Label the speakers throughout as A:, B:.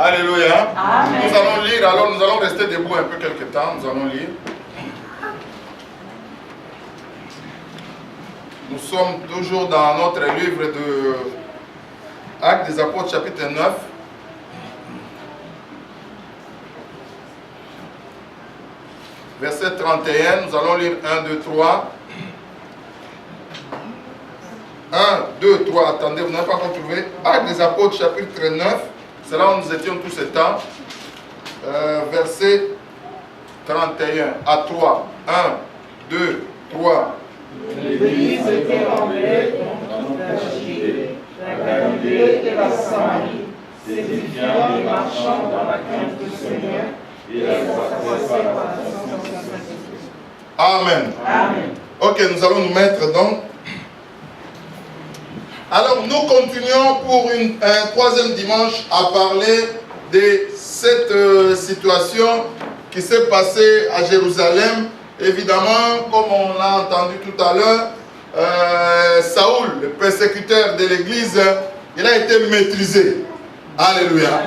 A: Alléluia.
B: Amen.
A: Nous allons lire, alors nous allons rester debout un peu quelque temps, nous allons lire. Nous sommes toujours dans notre livre de Actes des Apôtres chapitre 9. Verset 31, nous allons lire 1, 2, 3. 1, 2, 3, attendez, vous n'avez pas encore trouvé. Actes des Apôtres chapitre 9, c'est là où nous étions tout ce temps. Verset 31 à 3. 1, 2, 3.
B: L'Église était remplie contre la Judée, la Galilée et la Samarie, s'édifiant et marchant dans la crainte du Seigneur et s'accroissait par la puissance de Saint-Esprit.
A: Amen.
B: Amen.
A: Ok, nous allons nous mettre donc. Alors, nous continuons pour un troisième dimanche à parler de cette situation qui s'est passée à Jérusalem. Évidemment, comme on l'a entendu tout à l'heure, Saoul, le persécuteur de l'église, il a été maîtrisé. Alléluia.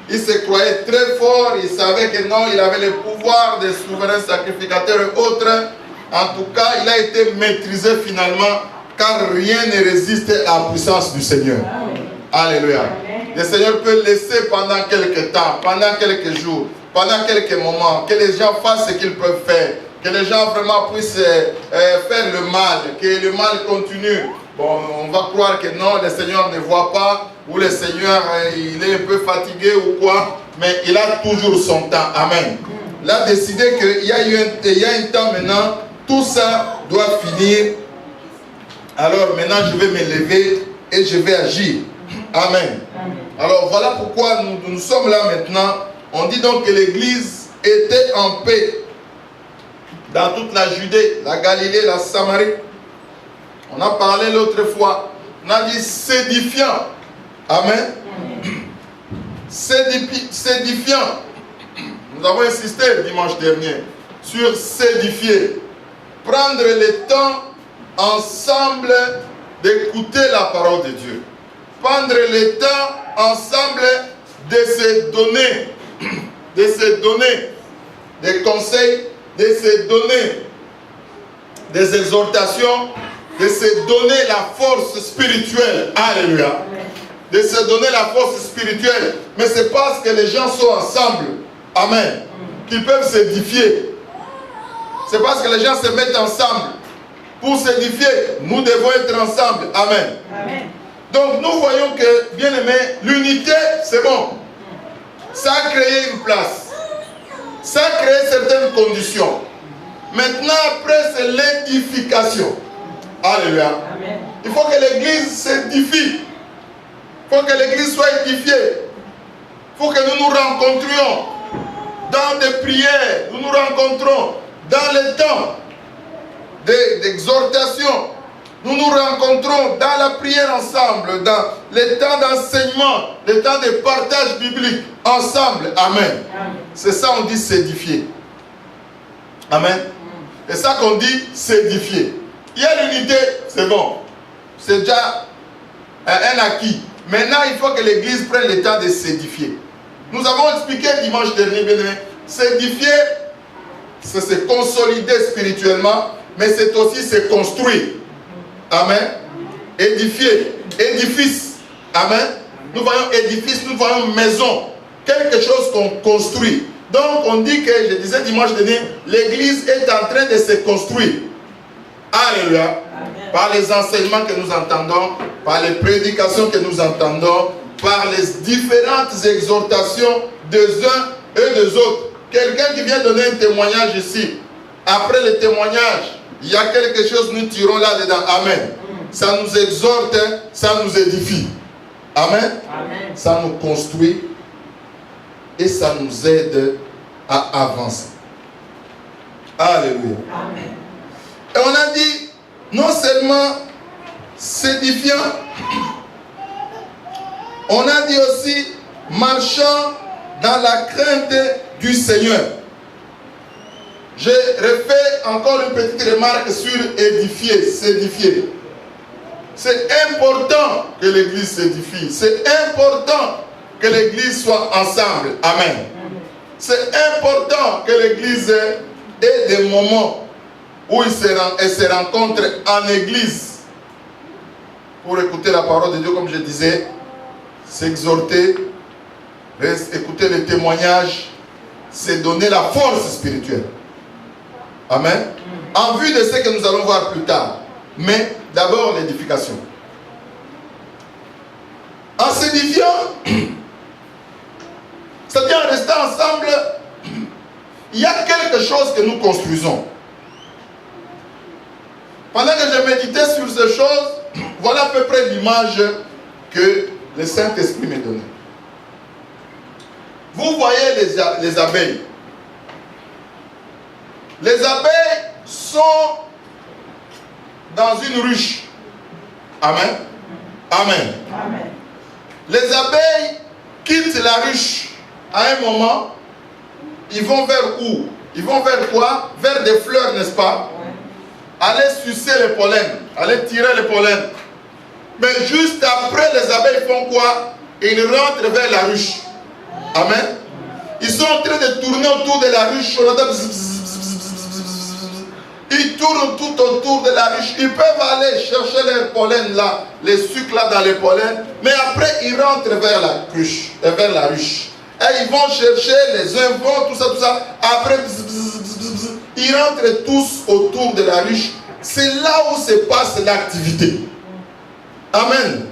A: Il se croyait très fort, il savait que non, il avait le pouvoir des souverains sacrificateurs et autres. En tout cas, il a été maîtrisé finalement, car rien ne résiste à la puissance du Seigneur. Alléluia. Le Seigneur peut laisser pendant quelques temps, pendant quelques jours, pendant quelques moments, que les gens fassent ce qu'ils peuvent faire. Que les gens vraiment puissent faire le mal, que le mal continue. Bon, on va croire que non, le Seigneur ne voit pas, ou le Seigneur, il est un peu fatigué ou quoi, mais il a toujours son temps. Amen. Il a décidé qu'il y a un temps maintenant, tout ça doit finir. Alors maintenant, je vais me lever et je vais agir. Amen. Alors voilà pourquoi nous sommes là maintenant. On dit donc que l'Église était en paix dans toute la Judée, la Galilée, la Samarie. On a parlé l'autre fois. On a dit s'édifiant. Amen. S'édifiant. Nous avons insisté dimanche dernier sur s'édifier. Prendre le temps ensemble d'écouter la parole de Dieu. Prendre le temps ensemble de se donner des conseils, de se donner des exhortations, de se donner la force spirituelle. Alléluia. De se donner la force spirituelle. Mais c'est parce que les gens sont ensemble. Amen. Qu'ils peuvent s'édifier. C'est parce que les gens se mettent ensemble. Pour s'édifier, nous devons être ensemble. Amen.
B: Amen.
A: Donc nous voyons que, bien aimé, l'unité, c'est bon. Ça a créé une place. Ça a créé certaines conditions. Maintenant, après, c'est l'édification. Alléluia.
B: Amen.
A: Il faut que l'église s'édifie. Il faut que l'église soit édifiée. Il faut que nous nous rencontrions dans des prières. Nous nous rencontrons dans les temps d'exhortation. Nous nous rencontrons dans la prière ensemble, dans les temps d'enseignement, les temps de partage biblique ensemble. Amen. C'est ça on dit s'édifier. Amen. C'est ça qu'on dit s'édifier. Il y a l'unité, c'est bon. C'est déjà un acquis. Maintenant, il faut que l'église prenne le temps de s'édifier. Nous avons expliqué dimanche dernier, bien aimé, s'édifier, c'est se consolider spirituellement, mais c'est aussi se construire. Amen. Édifier. Édifice. Amen. Nous voyons édifice, nous voyons maison. Quelque chose qu'on construit. Donc on dit que, je disais dimanche dernier, l'église est en train de se construire. Alléluia. Amen. Par les enseignements que nous entendons, par les prédications que nous entendons, par les différentes exhortations des uns et des autres. Quelqu'un qui vient donner un témoignage ici, après le témoignage, il y a quelque chose, nous tirons là-dedans. Amen. Ça nous exhorte, ça nous édifie. Amen. Amen. Ça nous construit et ça nous aide à avancer. Alléluia. Amen. Et on a dit, non seulement s'édifiant, on a dit aussi marchant dans la crainte du Seigneur. Je refais encore une petite remarque sur édifier, s'édifier. C'est important que l'église s'édifie. C'est important que l'église soit ensemble. Amen. C'est important que l'église ait des moments où elle se rencontre en église pour écouter la parole de Dieu, comme je disais, s'exhorter, écouter les témoignages, c'est donner la force spirituelle. Amen. En vue de ce que nous allons voir plus tard. Mais d'abord l'édification. En s'édifiant, c'est-à-dire en restant ensemble, il y a quelque chose que nous construisons. Pendant que je méditais sur ces choses, voilà à peu près l'image que le Saint-Esprit m'a donnée. Vous voyez les abeilles. Les abeilles sont dans une ruche. Amen. Amen. Amen. Les abeilles quittent la ruche. À un moment, ils vont vers où? Ils vont vers quoi? Vers des fleurs, n'est-ce pas? Aller sucer les pollens, aller tirer les pollens. Mais juste après, les abeilles font quoi? Ils rentrent vers la ruche. Amen. Ils sont en train de tourner autour de la ruche. Ils tournent tout autour de la ruche. Ils peuvent aller chercher les pollens là, les sucres là dans les pollens. Mais après, ils rentrent vers la ruche. Et ils vont chercher, les uns vont, tout ça. Après, ils rentrent tous autour de la ruche. C'est là où se passe l'activité. Amen.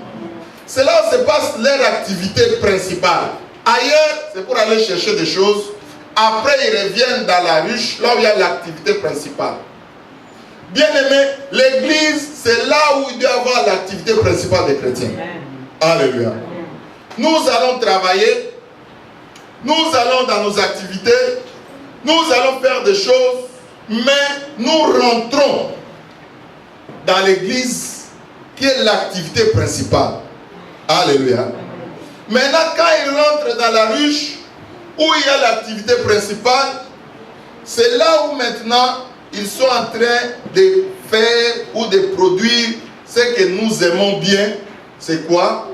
A: C'est là où se passe leur activité principale. Ailleurs, c'est pour aller chercher des choses. Après, ils reviennent dans la ruche, là où il y a l'activité principale. Bien aimé, l'église, c'est là où il doit y avoir l'activité principale des chrétiens. Alléluia. Nous allons travailler. Nous allons dans nos activités. Nous allons faire des choses. Mais nous rentrons dans l'église qui est l'activité principale. Alléluia. Maintenant, quand ils rentrent dans la ruche où il y a l'activité principale, c'est là où maintenant ils sont en train de faire ou de produire ce que nous aimons bien. C'est quoi?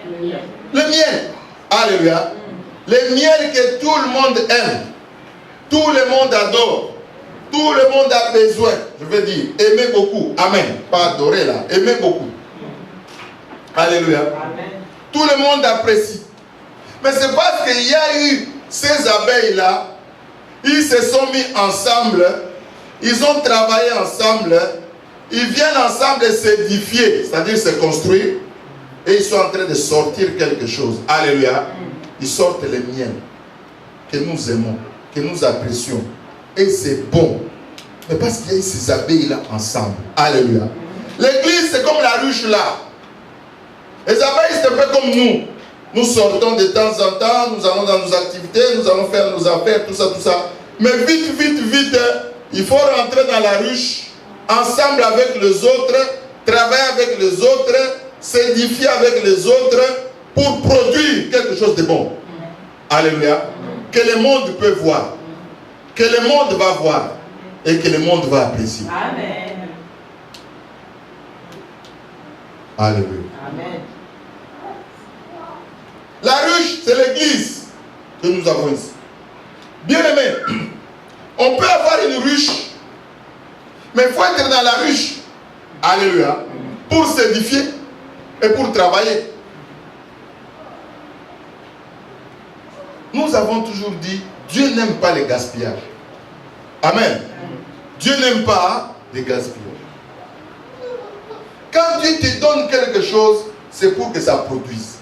A: Le miel. Alléluia. Le miel que tout le monde aime. Tout le monde adore. Tout le monde a besoin. Je veux dire, aimer beaucoup. Amen. Pas adorer là. Aimer beaucoup. Alléluia. Amen. Tout le monde apprécie. Mais c'est parce qu'il y a eu ces abeilles-là. Ils se sont mis ensemble. Ils ont travaillé ensemble. Ils viennent ensemble s'édifier, c'est-à-dire se construire. Et ils sont en train de sortir quelque chose. Alléluia. Ils sortent le miel que nous aimons, que nous apprécions. Et c'est bon. Mais parce qu'il y a eu ces abeilles-là ensemble. Alléluia. L'église, c'est comme la ruche là. Les abeilles, c'est un peu comme nous. Nous sortons de temps en temps, nous allons dans nos activités, nous allons faire nos affaires, tout ça. Mais vite, il faut rentrer dans la ruche, ensemble avec les autres, travailler avec les autres, s'édifier avec les autres, pour produire quelque chose de bon. Alléluia. Que le monde peut voir, que le monde va voir, et que le monde va apprécier.
B: Amen.
A: Alléluia.
B: Amen.
A: La ruche, c'est l'église que nous avons ici. Bien aimé, on peut avoir une ruche, mais il faut être dans la ruche. Alléluia. Pour s'édifier et pour travailler. Nous avons toujours dit, Dieu n'aime pas les gaspillages. Amen. Dieu n'aime pas les gaspillages. Quand Dieu te donne quelque chose, c'est pour que ça produise.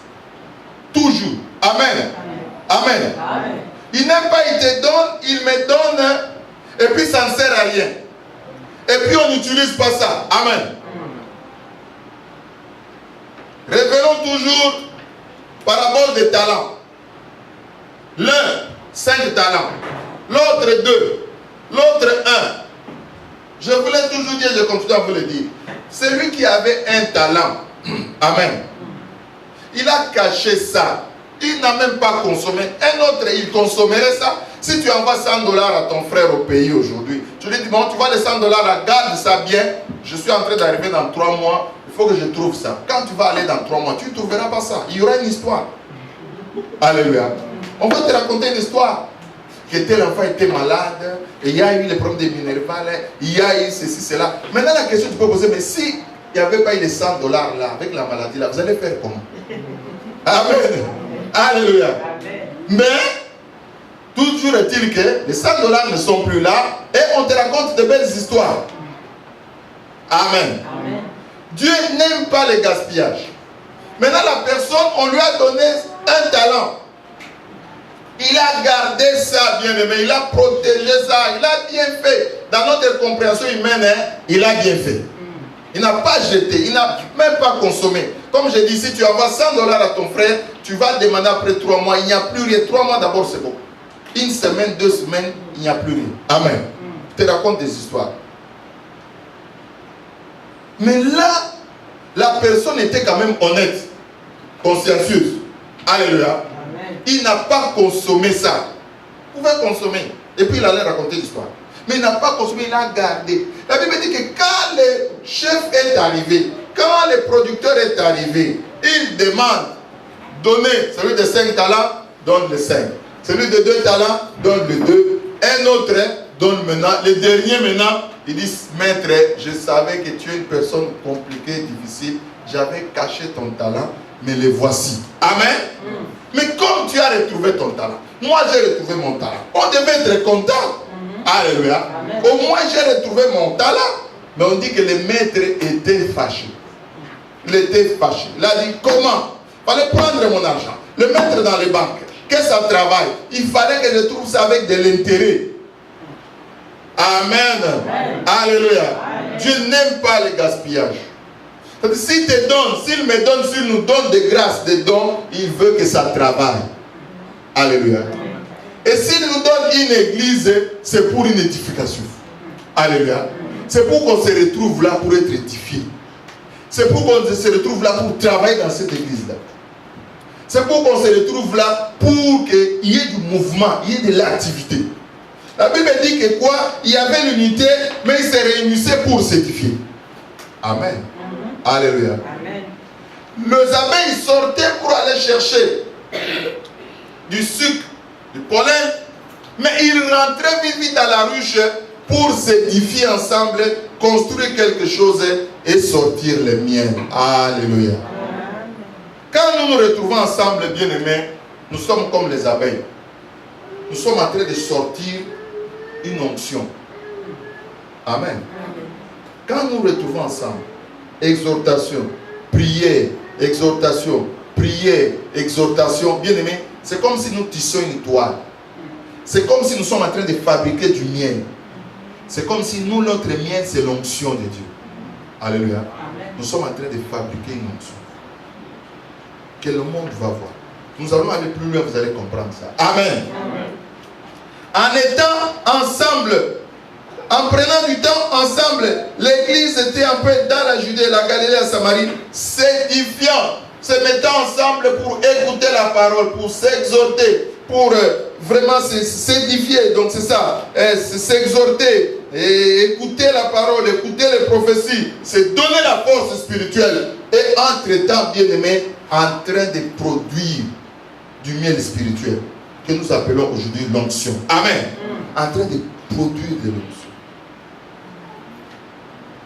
A: Toujours. Amen. Amen. Amen. Il n'aime pas, il te donne, il me donne, et puis ça ne sert à rien. Et puis on n'utilise pas ça. Amen. Revenons toujours parabole des talents. L'un, 5 talents. L'autre, 2. L'autre, 1. Je voulais toujours dire, je continue à vous le dire. Celui qui avait un talent, amen, il a caché ça. Il n'a même pas consommé. Un autre, il consommerait ça. Si tu envoies $100 à ton frère au pays aujourd'hui, tu lui dis, bon, tu vois les $100 là, garde ça bien. Je suis en train d'arriver dans 3 mois. Il faut que je trouve ça. Quand tu vas aller dans 3 mois, tu ne trouveras pas ça. Il y aura une histoire. Alléluia. On va te raconter une histoire. Que tel enfant était malade, et il y a eu les problèmes de Minerval, il y a eu ceci, cela. Maintenant, la question que tu peux poser, mais si il n'y avait pas eu les $100 là, avec la maladie là, vous allez faire comment? Amen. Alléluia. Mais, toujours est-il que les $100 ne sont plus là, et on te raconte de belles histoires. Amen.
B: Amen.
A: Dieu n'aime pas le gaspillage. Maintenant, la personne, on lui a donné un talent. Il a gardé ça, bien aimé. Il a protégé ça. Il a bien fait. Dans notre compréhension humaine, il a bien fait. Il n'a pas jeté. Il n'a même pas consommé. Comme je dis, si tu envoies $100 à ton frère, tu vas demander après 3 mois. Il n'y a plus rien. 3 mois d'abord, c'est bon. 1 semaine, 2 semaines, il n'y a plus rien. Amen. Je te raconte des histoires. Mais là, la personne était quand même honnête, consciencieuse. Alléluia. Il n'a pas consommé ça. Vous pouvez consommer. Et puis il allait raconter l'histoire. Mais il n'a pas consommé, il a gardé. La Bible dit que quand le chef est arrivé, quand le producteur est arrivé, il demande, donnez celui de 5 talents, donne le 5. Celui de 2 talents, donne le 2. Un autre, donne maintenant. Le dernier maintenant, il dit, maître, je savais que tu es une personne compliquée, difficile. J'avais caché ton talent, mais le voici. Amen. Mais comme tu as retrouvé ton talent, moi j'ai retrouvé mon talent. On devait être content. Alléluia. Au moins j'ai retrouvé mon talent. Mais on dit que le maître était fâché. Il était fâché. Il a dit comment? Il fallait prendre mon argent, le mettre dans les banques, que ça travaille. Il fallait que je trouve ça avec de l'intérêt. Amen. Alléluia. Dieu n'aime pas le gaspillage. S'il te donne, s'il me donne, s'il nous donne des grâces, des dons, il veut que ça travaille. Alléluia. Et s'il nous donne une église, c'est pour une édification. Alléluia. C'est pour qu'on se retrouve là pour être édifié. C'est pour qu'on se retrouve là pour travailler dans cette église-là. C'est pour qu'on se retrouve là pour qu'il y ait du mouvement, il y ait de l'activité. La Bible dit que quoi? Il y avait l'unité, mais ils se réunissaient pour s'édifier. Amen. Alléluia. Amen. Les abeilles sortaient pour aller chercher du sucre, du pollen, mais ils rentraient vite vite à la ruche pour s'édifier ensemble, construire quelque chose et sortir les miel. Alléluia. Amen. Quand nous nous retrouvons ensemble, bien-aimés, nous sommes comme les abeilles. Nous sommes en train de sortir une onction. Amen. Quand nous nous retrouvons ensemble, exhortation, prière, exhortation, prière, exhortation. Bien aimé, c'est comme si nous tissons une toile. C'est comme si nous sommes en train de fabriquer du miel. C'est comme si nous, notre miel, c'est l'onction de Dieu. Alléluia. Amen. Nous sommes en train de fabriquer une onction que le monde va voir. Nous allons aller plus loin, vous allez comprendre ça. Amen. Amen. En étant ensemble, en prenant du temps ensemble, l'église était un peu dans la Judée, la Galilée, la Samarie, s'édifiant, se mettant ensemble pour écouter la parole, pour s'exhorter, pour vraiment s'édifier. Donc c'est ça, s'exhorter, et écouter la parole, écouter les prophéties, c'est donner la force spirituelle. Et entre-temps, bien-aimés, en train de produire du miel spirituel, que nous appelons aujourd'hui l'onction. Amen. En train de produire de l'onction.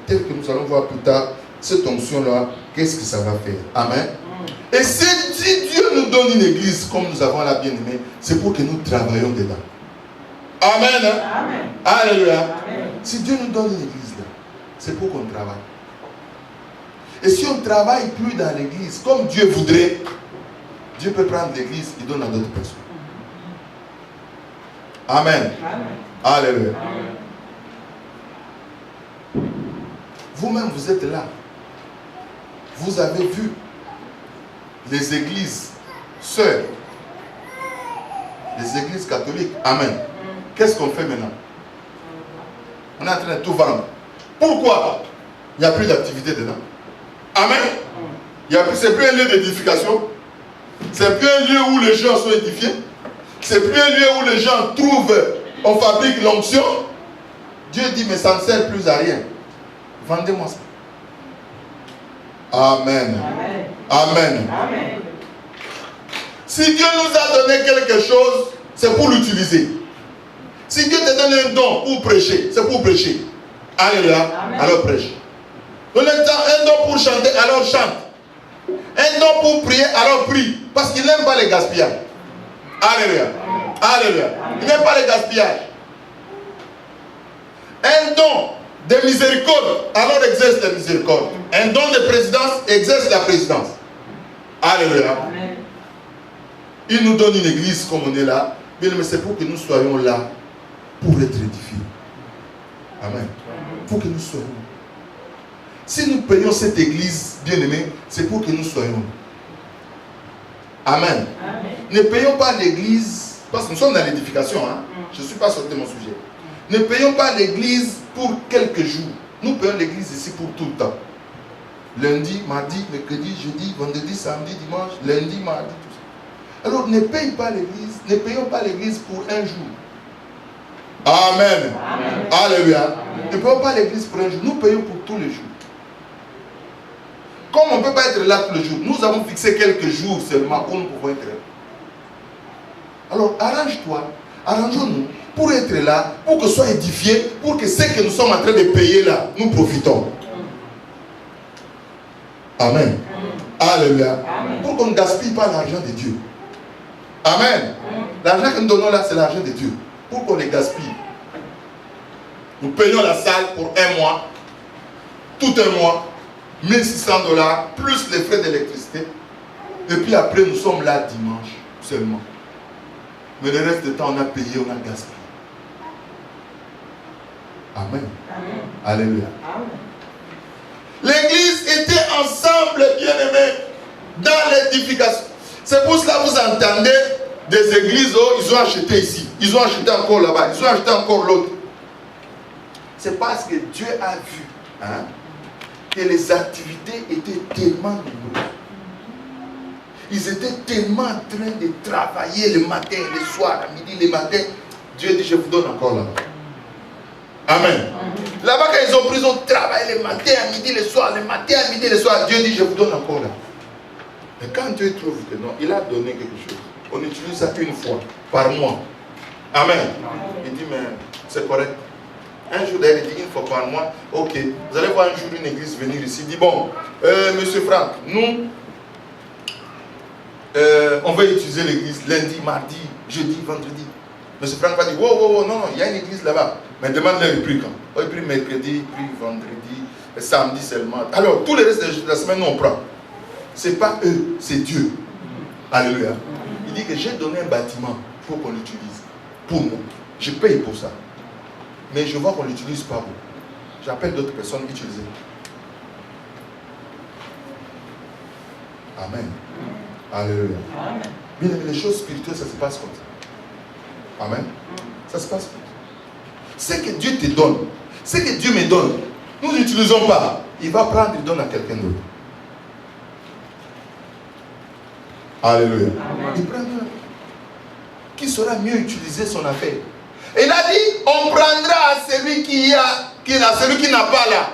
A: Tel que nous allons voir plus tard, cette onction-là, qu'est-ce que ça va faire? Amen. Et si Dieu nous donne une église, comme nous avons la bien-aimée, c'est pour que nous travaillions dedans. Amen. Amen. Alléluia. Amen. Si Dieu nous donne une église là, c'est pour qu'on travaille. Et si on ne travaille plus dans l'église, comme Dieu voudrait, Dieu peut prendre l'église et donner à d'autres personnes. Amen. Amen. Alléluia. Amen. Vous-même, vous êtes là. Vous avez vu les églises sœurs, les églises catholiques. Amen. Qu'est-ce qu'on fait maintenant? On est en train de tout vendre. Pourquoi? Il n'y a plus d'activité dedans. Amen. C'est plus un lieu d'édification. C'est plus un lieu où les gens sont édifiés. C'est plus un lieu où les gens trouvent, on fabrique l'onction. Dieu dit, mais ça ne sert plus à rien. Vendez-moi ça. Amen. Amen. Amen. Amen. Si Dieu nous a donné quelque chose, c'est pour l'utiliser. Si Dieu te donne un don pour prêcher, c'est pour prêcher. Alléluia. Alors prêche. Donne un don pour chanter, alors chante. Un don pour prier, alors prie. Parce qu'il n'aime pas les gaspillages. Alléluia. Alléluia. Il n'aime pas les gaspillages. Un don de miséricorde, alors exerce la miséricorde. Un don de présidence, exerce la présidence. Alléluia. Amen. Il nous donne une église comme on est là, mais c'est pour que nous soyons là pour être édifiés. Amen. Pour que nous soyons. Si nous payons cette église, bien aimée, c'est pour que nous soyons. Amen. Amen. Ne payons pas l'église, parce que nous sommes dans l'édification, hein? Je ne suis pas sorti de mon sujet. Ne payons pas l'église pour quelques jours. Nous payons l'église ici pour tout le temps. Lundi, mardi, mercredi, jeudi, vendredi, samedi, dimanche, lundi, mardi, tout ça. Alors ne payons pas l'église, ne payons pas l'église pour un jour. Amen. Amen. Alléluia. Amen. Ne payons pas l'église pour un jour, nous payons pour tous les jours. Comme on ne peut pas être là tous les jours, nous avons fixé quelques jours seulement où nous pouvons être là. Alors arrange-toi, arrangeons-nous pour être là, pour que soit édifié, pour que ce que nous sommes en train de payer là, nous profitons. Amen. Alléluia. Pour qu'on ne gaspille pas l'argent de Dieu. Amen. L'argent que nous donnons là, c'est l'argent de Dieu. Pour qu'on les gaspille. Nous payons la salle pour un mois, tout un mois, $1 600, plus les frais d'électricité. Et puis après, nous sommes là dimanche seulement. Mais le reste du temps, on a payé, on a gaspillé. Amen. Amen. Alléluia. Amen. L'église était ensemble, bien-aimés, dans l'édification. C'est pour cela que vous entendez des églises où ils ont acheté ici, ils ont acheté encore là-bas, ils ont acheté encore l'autre. C'est parce que Dieu a vu hein, que les activités étaient tellement nombreuses. Ils étaient tellement en train de travailler le matin, le soir, à midi, le matin. Dieu dit, je vous donne encore là-bas. Amen. Là-bas, quand ils ont pris, ils ont travaillé le matin, à midi, le soir, le matin, à midi, le soir. Dieu dit, je vous donne encore là. Mais quand Dieu trouve que non, il a donné quelque chose. On utilise ça une fois par mois. Amen. Il dit, mais c'est correct. Un jour d'ailleurs, il dit, une fois par mois, ok. Vous allez voir un jour une église venir ici. Il dit, bon, monsieur Franck, nous, on va utiliser l'église lundi, mardi, jeudi, vendredi. Monsieur Franck va dire, wow, non, il y a une église là-bas. Mais demande-leur le prix quand. Il prie mercredi, il prie vendredi, samedi seulement. Alors, tous les restes de la semaine, nous on prend. Ce n'est pas eux, c'est Dieu. Alléluia. Il dit que j'ai donné un bâtiment pour qu'on l'utilise. Pour moi. Je paye pour ça. Mais je vois qu'on ne l'utilise pas. J'appelle d'autres personnes utiliser. Amen. Alléluia. Bien, les choses spirituelles, ça se passe comme ça. Amen. Ça se passe comme ça. Ce que Dieu te donne, ce que Dieu me donne, nous n'utilisons pas. Il va prendre et donner à quelqu'un d'autre. Alléluia. Il prend qui saura mieux utiliser son affaire. Et il a dit, on prendra à celui celui qui n'a pas là,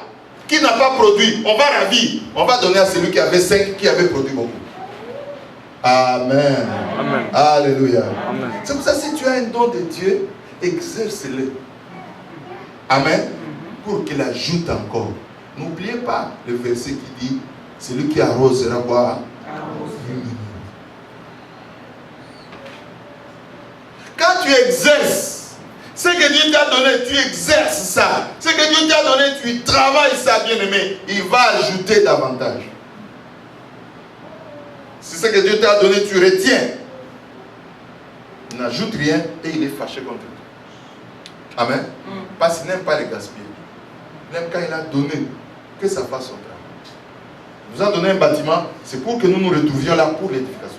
A: qui n'a pas produit. On va ravir. On va donner à celui qui avait 5, qui avait produit beaucoup. Amen. Amen. Alléluia. C'est pour ça que si tu as un don de Dieu, exerce-le. Amen. Pour qu'il ajoute encore. N'oubliez pas le verset qui dit, celui qui arrosera quoi? Quand tu exerces ce que Dieu t'a donné, tu exerces ça. Ce que Dieu t'a donné, tu travailles ça, bien-aimé. Il va ajouter davantage. Si ce que Dieu t'a donné, tu retiens. Il n'ajoute rien et il est fâché contre toi. Amen. Parce qu'il n'aime pas les gaspiller. Il aime quand il a donné, que ça fasse son travail. Il nous a donné un bâtiment, c'est pour que nous nous retrouvions là pour l'édification.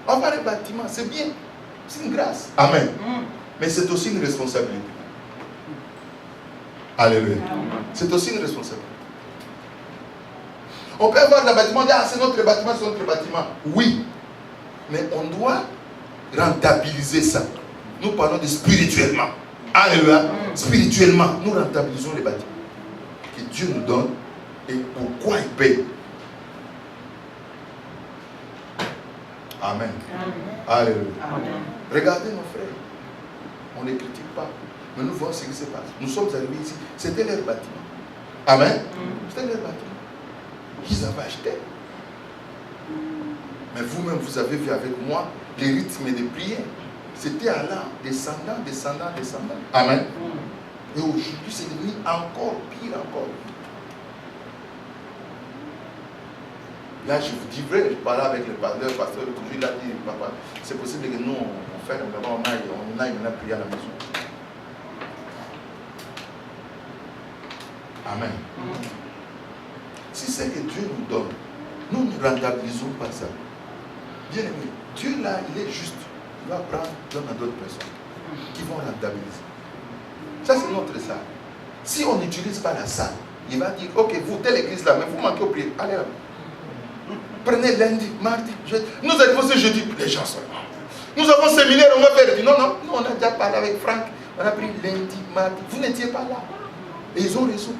A: Avoir un bâtiment, c'est bien. C'est une grâce. Amen. Mais c'est aussi une responsabilité. Alléluia. C'est aussi une responsabilité. On peut avoir un bâtiment, dire, ah, c'est notre bâtiment, c'est notre bâtiment. Oui. Mais on doit rentabiliser ça. Nous parlons de spirituellement. Alléluia. Spirituellement, nous rentabilisons les bâtiments que Dieu nous donne et pourquoi il paye. Amen. Alléluia. Regardez nos frères. On ne les critique pas. Mais nous voyons ce qui se passe. Nous sommes arrivés ici. C'était leur bâtiment. Amen. C'était leur bâtiment. Ils avaient acheté. Mais vous-même, vous avez vu avec moi les rythmes de prière. C'était allant, descendant, descendant, descendant. Amen. Et aujourd'hui, c'est devenu encore pire, encore pire. Là, je vous dis vrai, je parlais avec le pasteur, toujours il a dit, papa, c'est possible que nous, on fait, on aille maintenant prier à la maison. Amen. Si c'est que Dieu nous donne, nous ne rentabilisons pas ça. Bien aimé, Dieu là, il est juste. Il va prendre, donner à d'autres personnes qui vont rentabiliser. Ça, c'est notre salle. Si on n'utilise pas la salle, il va dire, ok, vous, telle église là, mais vous manquez au prier. Allez là. Prenez lundi, mardi, jeudi. Nous arrivons ce jeudi, les gens sont là. Nous avons séminaire, on va faire. Non, non, nous, on a déjà parlé avec Franck. On a pris lundi, mardi. Vous n'étiez pas là. Et ils ont raison.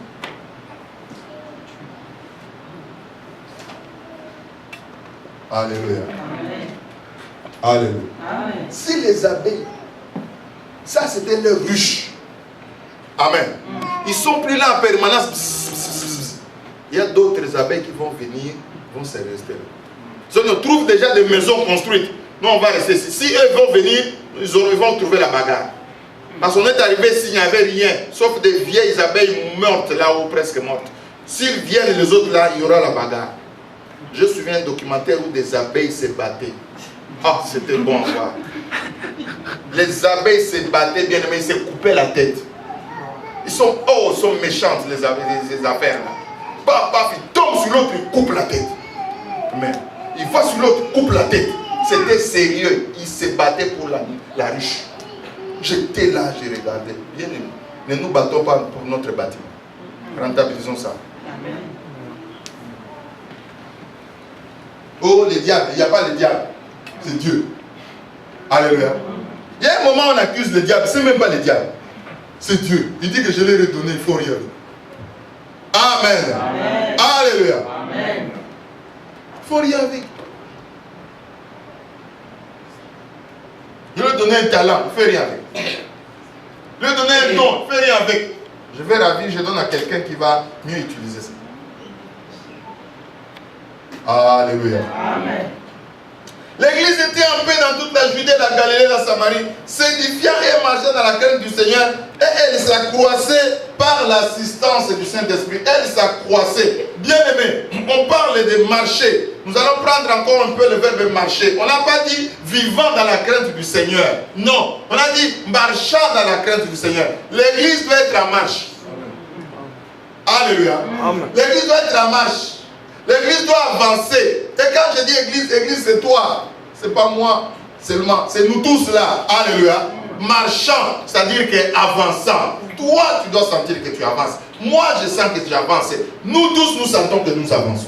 A: Alléluia. Amen. Alléluia. Amen. Si les abeilles, ça c'était leur ruche. Amen. Ils sont plus là en permanence. Il y a d'autres abeilles qui vont venir, vont se rester là. Si on trouve déjà des maisons construites, nous on va rester ici. Si eux vont venir, ils vont trouver la bagarre. Parce qu'on est arrivé ici, il n'y avait rien, sauf des vieilles abeilles mortes là ou presque mortes. S'ils viennent les autres là, il y aura la bagarre. Je me souviens d'un documentaire où des abeilles se battaient. Ah, c'était bon à voir. Les abeilles se battaient, bien aimés, ils se coupaient la tête. Ils sont méchantes, les affaires là. Paf, paf, ils tombent sur l'autre, ils coupent la tête. Mais ils voient sur l'autre, ils coupent la tête. C'était sérieux. Ils se battaient pour la ruche. J'étais là, je regardais. Bien aimé. Ne nous battons pas pour notre bâtiment. Rentabilisons ça. Amen. Oh, les diables, il n'y a pas les diables. C'est Dieu. Alléluia. Il y a un moment où on accuse les diables, ce n'est même pas les diables. C'est Dieu. Il dit que je l'ai redonné, il faut rien. Amen. Amen. Alléluia. Amen. Il ne faut rien avec. Je lui ai donné un talent, il ne fait rien avec. Je lui ai donné un don, il ne fait rien avec. Je vais ravir, je donne à quelqu'un qui va mieux utiliser ça. Alléluia. Amen. L'église était en paix dans toute la Judée, la Galilée, la Samarie, s'édifiant et marchant dans la crainte du Seigneur, et elle s'accroissait par l'assistance du Saint-Esprit. Elle s'accroissait. Bien aimé, on parle de marcher. Nous allons prendre encore un peu le verbe marcher. On n'a pas dit vivant dans la crainte du Seigneur. Non, on a dit marchant dans la crainte du Seigneur. L'église doit être en marche. Alléluia. L'église doit être en marche. L'église doit avancer. Et quand je dis église, église c'est toi. C'est pas moi seulement. C'est nous tous là. Alléluia. Marchant, c'est-à-dire qu'avançant. Toi, tu dois sentir que tu avances. Moi, je sens que tu avances. Nous tous, nous sentons que nous avançons.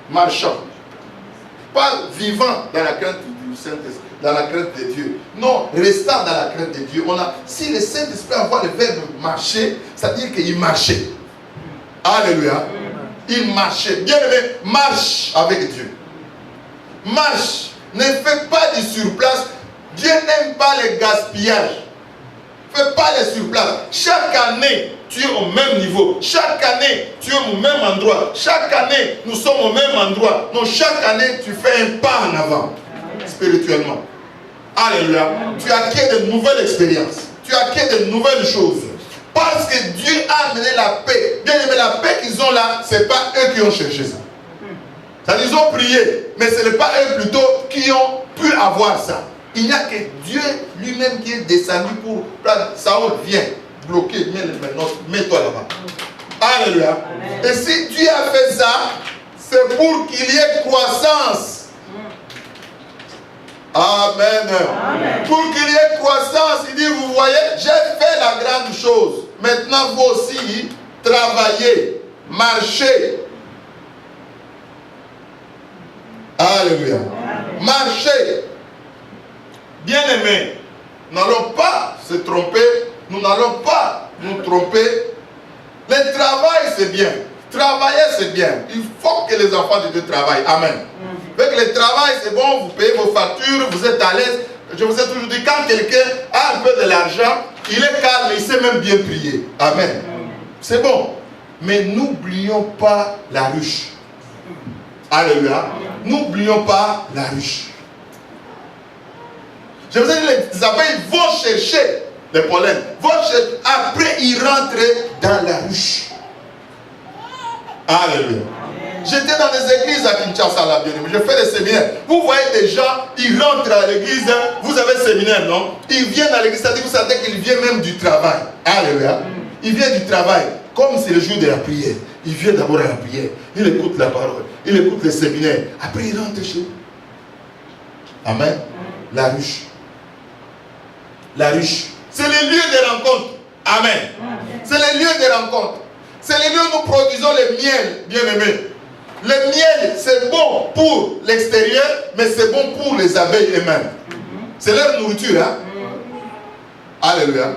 A: Marchant. Pas vivant dans la crainte du Saint-Esprit, dans la crainte de Dieu. Non, restant dans la crainte de Dieu. Si le Saint-Esprit envoie le verbe marcher, c'est-à-dire qu'il marchait. Alléluia. Il marchait. Bien aimé, marche avec Dieu. Marche. Ne fais pas du surplace. Dieu n'aime pas le gaspillage. Ne fais pas les surplaces. Chaque année, tu es au même niveau. Chaque année, tu es au même endroit. Chaque année, nous sommes au même endroit. Donc chaque année, tu fais un pas en avant. Spirituellement. Alléluia. Tu acquiers de nouvelles expériences. Tu acquiers de nouvelles choses. Parce que Dieu a amené la paix. Bien aimé, la paix qu'ils ont là, ce n'est pas eux qui ont cherché ça. C'est-à-dire, ils ont prié, mais ce n'est pas eux plutôt qui ont pu avoir ça. Il n'y a que Dieu lui-même qui est descendu pour prendre. Saoul, viens, bloquer, mets-toi là-bas. Alléluia. Et si Dieu a fait ça, c'est pour qu'il y ait croissance. Amen. Amen. Pour qu'il y ait croissance, il dit, vous voyez, j'ai fait la grande chose. Maintenant, vous aussi, travaillez, marchez. Alléluia. Marchez. Bien-aimés, nous n'allons pas se tromper. Nous n'allons pas nous tromper. Le travail, c'est bien. Travailler, c'est bien. Il faut que les enfants de Dieu travaillent. Amen. Avec le travail, c'est bon, vous payez vos factures, vous êtes à l'aise. Je vous ai toujours dit, quand quelqu'un a un peu de l'argent, il est calme, il sait même bien prier. Amen. C'est bon. Mais n'oublions pas la ruche. Alléluia. N'oublions pas la ruche. Je vous ai dit, les abeilles vont chercher les pollens. Après, ils rentrent dans la ruche. Alléluia. J'étais dans des églises à Kinshasa, là, bien aimé. Je fais des séminaires. Vous voyez des gens, ils rentrent à l'église. Vous avez séminaire, non? Ils viennent à l'église, c'est-à-dire, vous savez qu'ils viennent même du travail. Alléluia. Ils viennent du travail. Comme c'est le jour de la prière. Ils viennent d'abord à la prière. Ils écoutent la parole. Ils écoutent les séminaires. Après, ils rentrent chez eux. Amen. La ruche. La ruche. C'est le lieu de rencontre. Amen. C'est le lieu de rencontre. C'est le lieu où nous produisons le miel, bien-aimés. Le miel, c'est bon pour l'extérieur, mais c'est bon pour les abeilles eux-mêmes. C'est leur nourriture, hein? Alléluia.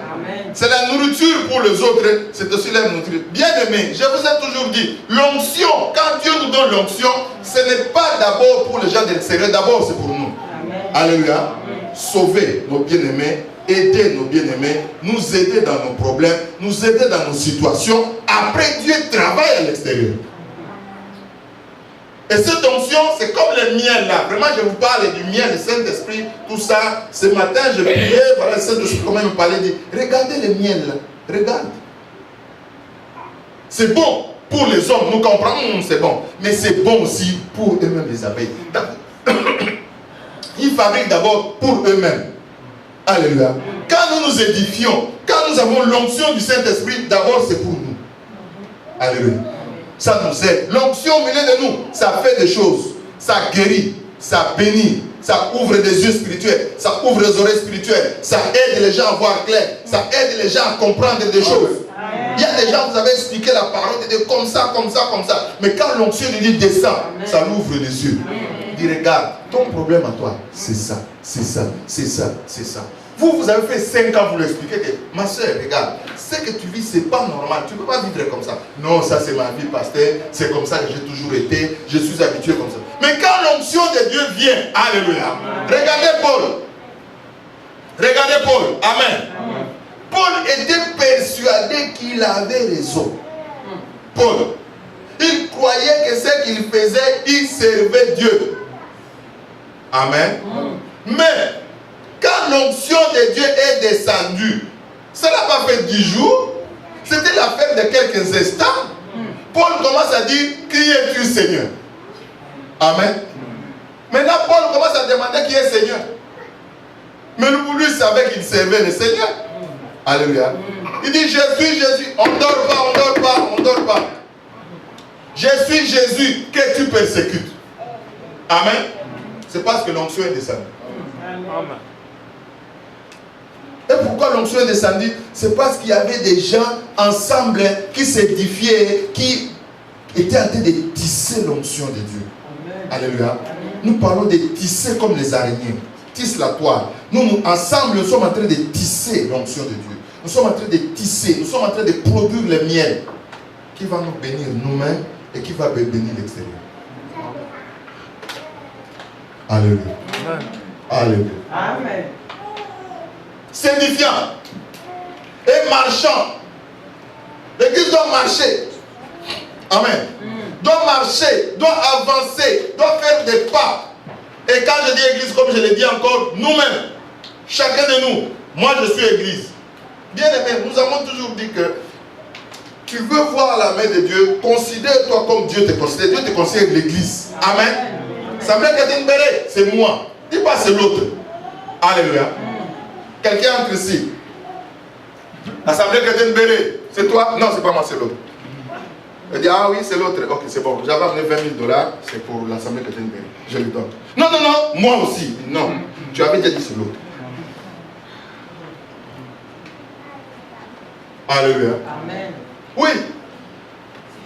A: C'est la nourriture pour les autres, c'est aussi leur nourriture. Bien-aimés, je vous ai toujours dit, l'onction, quand Dieu nous donne l'onction, ce n'est pas d'abord pour les gens de l'extérieur, d'abord c'est pour nous. Alléluia. Sauver nos bien-aimés, aider nos bien-aimés, nous aider dans nos problèmes, nous aider dans nos situations. Après, Dieu travaille à l'extérieur. Et cette onction, c'est comme le miel là. Vraiment, je vous parle du miel, le Saint-Esprit, tout ça. Ce matin, je priais, voilà, le Saint-Esprit, comment il me parlait, dit, regardez le miel là. Regarde. C'est bon pour les hommes, nous comprenons, c'est bon. Mais c'est bon aussi pour eux-mêmes, les abeilles. Ils fabriquent d'abord pour eux-mêmes. Alléluia. Quand nous nous édifions, quand nous avons l'onction du Saint-Esprit, d'abord c'est pour nous. Alléluia. Ça nous aide. L'onction au milieu de nous, ça fait des choses. Ça guérit, ça bénit, ça ouvre des yeux spirituels, ça ouvre les oreilles spirituelles, ça aide les gens à voir clair, ça aide les gens à comprendre des choses. Il y a des gens, vous avez expliqué la parole de Dieu comme ça, comme ça, comme ça. Mais quand l'onction de Dieu descend, ça l'ouvre les yeux. Il dit, regarde, ton problème à toi, c'est ça, c'est ça, c'est ça, c'est ça. Vous avez fait 5 ans, vous l'expliquez que, ma soeur, regarde, ce que tu vis, c'est pas normal. Tu ne peux pas vivre comme ça. Non, ça c'est ma vie, pasteur. C'est comme ça que j'ai toujours été. Je suis habitué comme ça. Mais quand l'onction de Dieu vient, alléluia. Regardez Paul. Regardez Paul. Amen. Paul était persuadé qu'il avait raison. Paul. Il croyait que ce qu'il faisait, il servait Dieu. Amen. Mais, quand l'onction de Dieu est descendue, ça n'a pas fait 10 jours, c'était l'affaire de quelques instants. Paul commence à dire, qui es-tu Seigneur? Amen. Maintenant, Paul commence à demander qui est Seigneur. Mais lui savait qu'il servait le Seigneur. Alléluia. Il dit, je suis Jésus. On ne dort pas, on ne dort pas, on ne dort pas. Je suis Jésus que tu persécutes. Amen. C'est parce que l'onction est descendue. Amen. Et pourquoi l'onction est descendue? C'est parce qu'il y avait des gens ensemble qui s'édifiaient, qui étaient en train de tisser l'onction de Dieu. Amen. Alléluia. Amen. Nous parlons de tisser comme les araignées. Tisse la toile. Nous, ensemble, nous sommes en train de tisser l'onction de Dieu. Nous sommes en train de tisser, nous sommes en train de produire le miel qui va nous bénir nous-mêmes et qui va bénir l'extérieur. Alléluia. Amen. Alléluia. Amen. S'édifiant et marchant. L'église doit marcher. Amen. Doit marcher, doit avancer, doit faire des pas. Et quand je dis église, comme je l'ai dit encore, nous-mêmes, chacun de nous, moi je suis église. Bien aimé, nous avons toujours dit que tu veux voir la main de Dieu, considère-toi comme Dieu te considère. Dieu te considère l'église. Amen. Assemblée chrétienne Béret, c'est moi. Dis pas c'est l'autre. Alléluia. Quelqu'un entre ici. Assemblée chrétienne Béret, c'est toi? Non, c'est pas moi, c'est l'autre. Il dit, ah oui, c'est l'autre. Ok, c'est bon. J'avais amené $20 000, c'est pour l'Assemblée chrétienne Béret. Je lui donne. Non, non, non, moi aussi. Non, tu avais déjà dit c'est l'autre. Alléluia. Amen. Oui.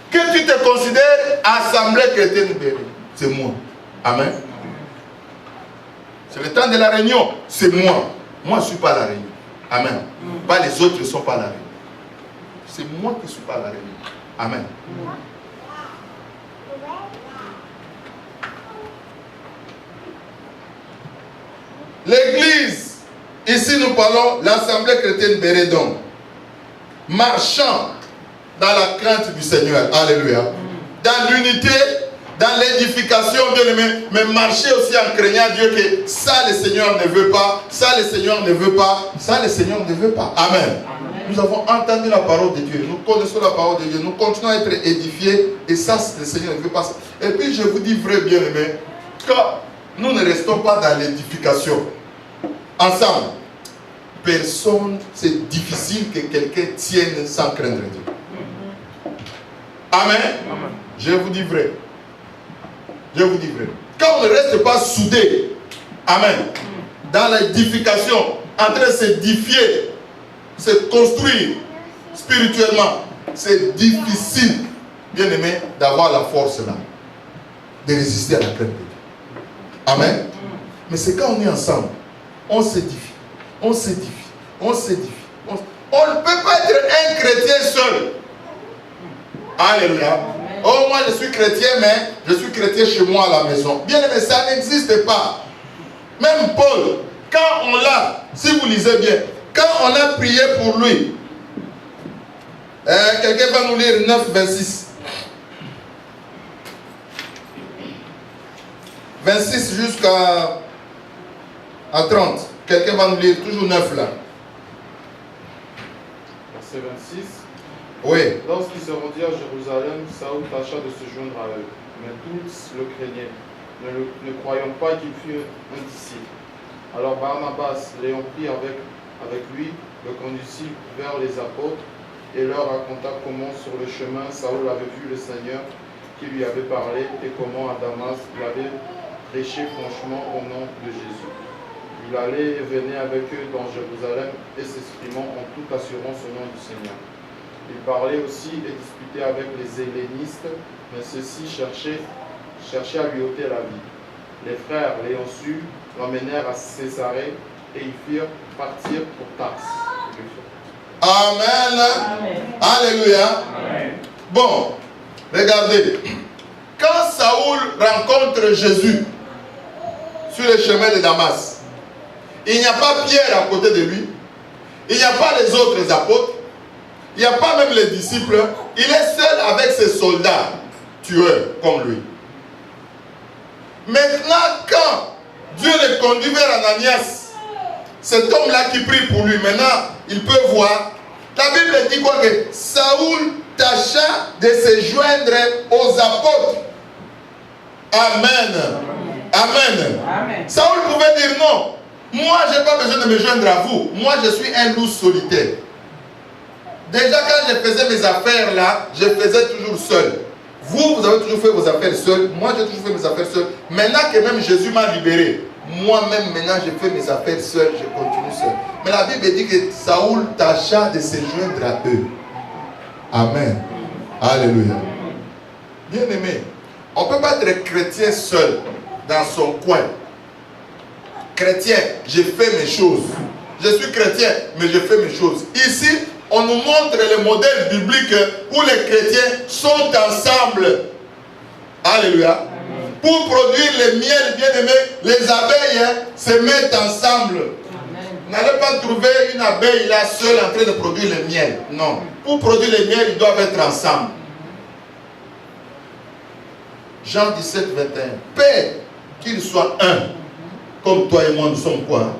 A: Que tu te considères Assemblée chrétienne Béret, c'est moi. Amen. C'est le temps de la réunion, c'est moi. Moi, je ne suis pas à la réunion. Amen. Pas les autres ne sont pas à la réunion. C'est moi qui ne suis pas à la réunion. Amen. L'église, ici nous parlons l'Assemblée chrétienne Béredon, marchant dans la crainte du Seigneur. Alléluia. Dans l'unité, dans l'édification, bien aimé, mais marcher aussi en craignant Dieu que ça le Seigneur ne veut pas, ça le Seigneur ne veut pas, ça le Seigneur ne veut pas. Amen. Amen. Nous avons entendu la parole de Dieu, nous connaissons la parole de Dieu, nous continuons à être édifiés et ça le Seigneur ne veut pas. Et puis je vous dis vrai, bien aimé, quand nous ne restons pas dans l'édification ensemble, personne, c'est difficile que quelqu'un tienne sans craindre Dieu. Amen. Amen. Je vous dis vrai. Je vous dis vrai. Quand on ne reste pas soudé, amen, dans l'édification, en train de s'édifier, se construire spirituellement, c'est difficile, bien aimé, d'avoir la force là, de résister à la crainte de Dieu. Amen. Mais c'est quand on est ensemble, on s'édifie, on s'édifie, on s'édifie. On ne peut pas être un chrétien seul. Alléluia. Oh, moi je suis chrétien, mais je suis chrétien chez moi à la maison. Bien aimé, ça n'existe pas. Même Paul, quand on l'a, si vous lisez bien, quand on a prié pour lui, quelqu'un va nous lire 9, 26. 26 jusqu'à 30. Quelqu'un va nous lire toujours 9 là.
C: Verset 26.
A: Oui.
C: Lorsqu'il se rendit à Jérusalem, Saül tâcha de se joindre à eux, mais tous le craignaient, ne croyant pas qu'il fût un disciple. Alors Barnabas, l'ayant pris avec lui, le conduisit vers les apôtres et leur raconta comment sur le chemin Saül avait vu le Seigneur qui lui avait parlé et comment à Damas il avait prêché franchement au nom de Jésus. Il allait et venait avec eux dans Jérusalem et s'exprimant en toute assurance au nom du Seigneur. Il parlait aussi et disputait avec les hellénistes, mais ceux-ci cherchaient à lui ôter la vie. Les frères, l'ayant su, l'emmenèrent à Césarée et ils firent partir pour Tarse.
A: Amen. Amen. Alléluia. Amen. Bon, regardez. Quand Saül rencontre Jésus sur le chemin de Damas, il n'y a pas Pierre à côté de lui, il n'y a pas les autres apôtres, il n'y a pas même les disciples, il est seul avec ses soldats tueurs comme lui. Maintenant, quand Dieu le conduit vers Ananias, cet homme-là qui prie pour lui, maintenant, il peut voir. La Bible dit quoi? Que Saül tâcha de se joindre aux apôtres. Amen. Amen. Amen. Saül pouvait dire non. Moi, je n'ai pas besoin de me joindre à vous. Moi, je suis un loup solitaire. Déjà, quand je faisais mes affaires là, je faisais toujours seul. Vous avez toujours fait vos affaires seul. Moi, j'ai toujours fait mes affaires seul. Maintenant que même Jésus m'a libéré, moi-même, maintenant, je fais mes affaires seul, je continue seul. Mais la Bible dit que Saül tâcha de se joindre à eux. Amen. Alléluia. Bien aimé, on ne peut pas être chrétien seul dans son coin. Chrétien, je fais mes choses. Je suis chrétien, mais je fais mes choses. Ici, on nous montre le modèle biblique où les chrétiens sont ensemble. Alléluia. Pour produire le miel, bien aimé, les abeilles se mettent ensemble. N'allez pas trouver une abeille là seule en train de produire le miel. Non. Pour produire le miel, ils doivent être ensemble. Jean 17, 21. Père, qu'il soit un, comme toi et moi nous sommes quoi?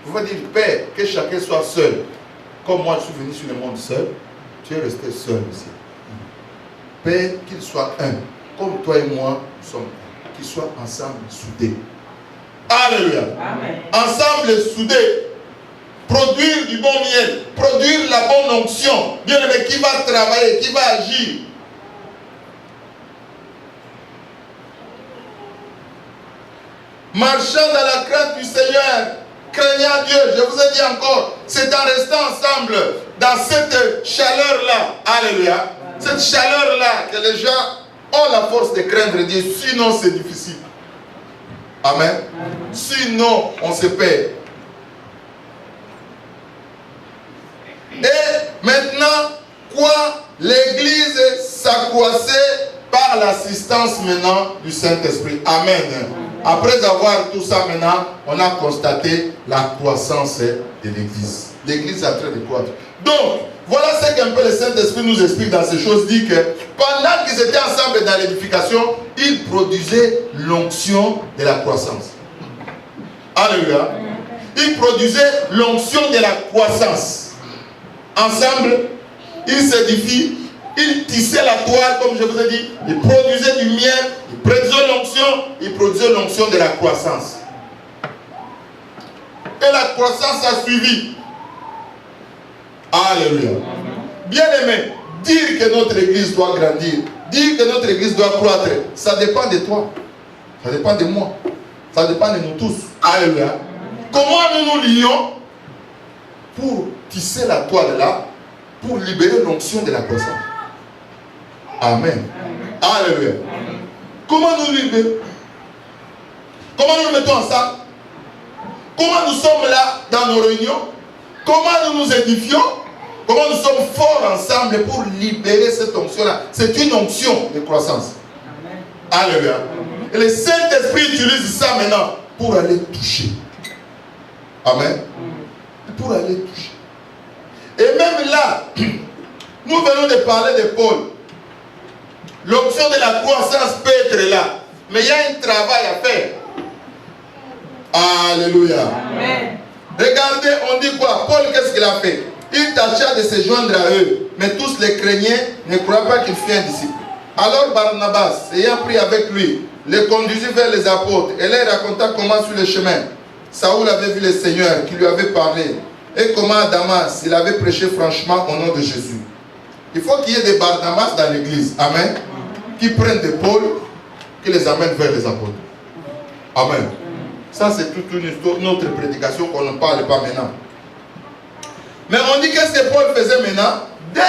A: Vous pouvez dire, Père, que chacun soit seul. Comme moi je suis venu sur le monde seul, tu es resté seul aussi. Père, qu'il soit un. Comme toi et moi nous sommes un. Qu'ils soient ensemble soudés. Alléluia. Amen. Ensemble soudés. Produire du bon miel. Produire la bonne onction. Bien aimé, qui va travailler, qui va agir. Marchant dans la crainte du Seigneur, craignant Dieu, je vous ai dit encore, c'est en restant ensemble dans cette chaleur-là, alléluia, cette chaleur-là que les gens ont la force de craindre Dieu, sinon c'est difficile. Amen. Sinon, on se perd. Et maintenant, quoi? L'Église s'accroissait par l'assistance maintenant du Saint-Esprit. Amen. Après avoir tout ça maintenant, on a constaté la croissance de l'église. L'église est en train de croître. Donc, voilà ce qu'un peu le Saint-Esprit nous explique dans ces choses. Dit que pendant qu'ils étaient ensemble dans l'édification, ils produisaient l'onction de la croissance. Alléluia. Ils produisaient l'onction de la croissance. Ensemble, ils s'édifient, ils tissaient la toile, comme je vous ai dit, ils produisaient du miel, ils produisaient l'onction de la croissance. Et la croissance a suivi. Alléluia. Bien aimé, dire que notre église doit grandir, dire que notre église doit croître, ça dépend de toi. Ça dépend de moi. Ça dépend de nous tous. Alléluia. Comment nous nous lions pour tisser la toile là, pour libérer l'onction de la croissance. Amen. Alléluia. Comment nous libérons? Comment nous mettons ensemble? Comment nous sommes là dans nos réunions? Comment nous nous édifions? Comment nous sommes forts ensemble pour libérer cette onction-là? C'est une onction de croissance. Alléluia. Et le Saint-Esprit utilise ça maintenant pour aller toucher. Amen. Pour aller toucher. Et même là, nous venons de parler de Paul. L'onction de la croissance peut être là. Mais il y a un travail à faire. Alléluia. Amen. Regardez, on dit quoi? Paul, qu'est-ce qu'il a fait? Il tâcha de se joindre à eux. Mais tous les craignaient, ne croyaient pas qu'il fût un disciple. Alors Barnabas, ayant pris avec lui, les conduisit vers les apôtres et leur raconta comment sur le chemin Saoul avait vu le Seigneur qui lui avait parlé et comment à Damas il avait prêché franchement au nom de Jésus. Il faut qu'il y ait des Barnabas dans l'église. Amen. Qui prennent des Paul, qui les amènent vers les apôtres. Amen. Ça c'est toute une histoire, notre prédication qu'on ne parle pas maintenant. Mais on dit qu'est-ce que Paul faisait maintenant? Dès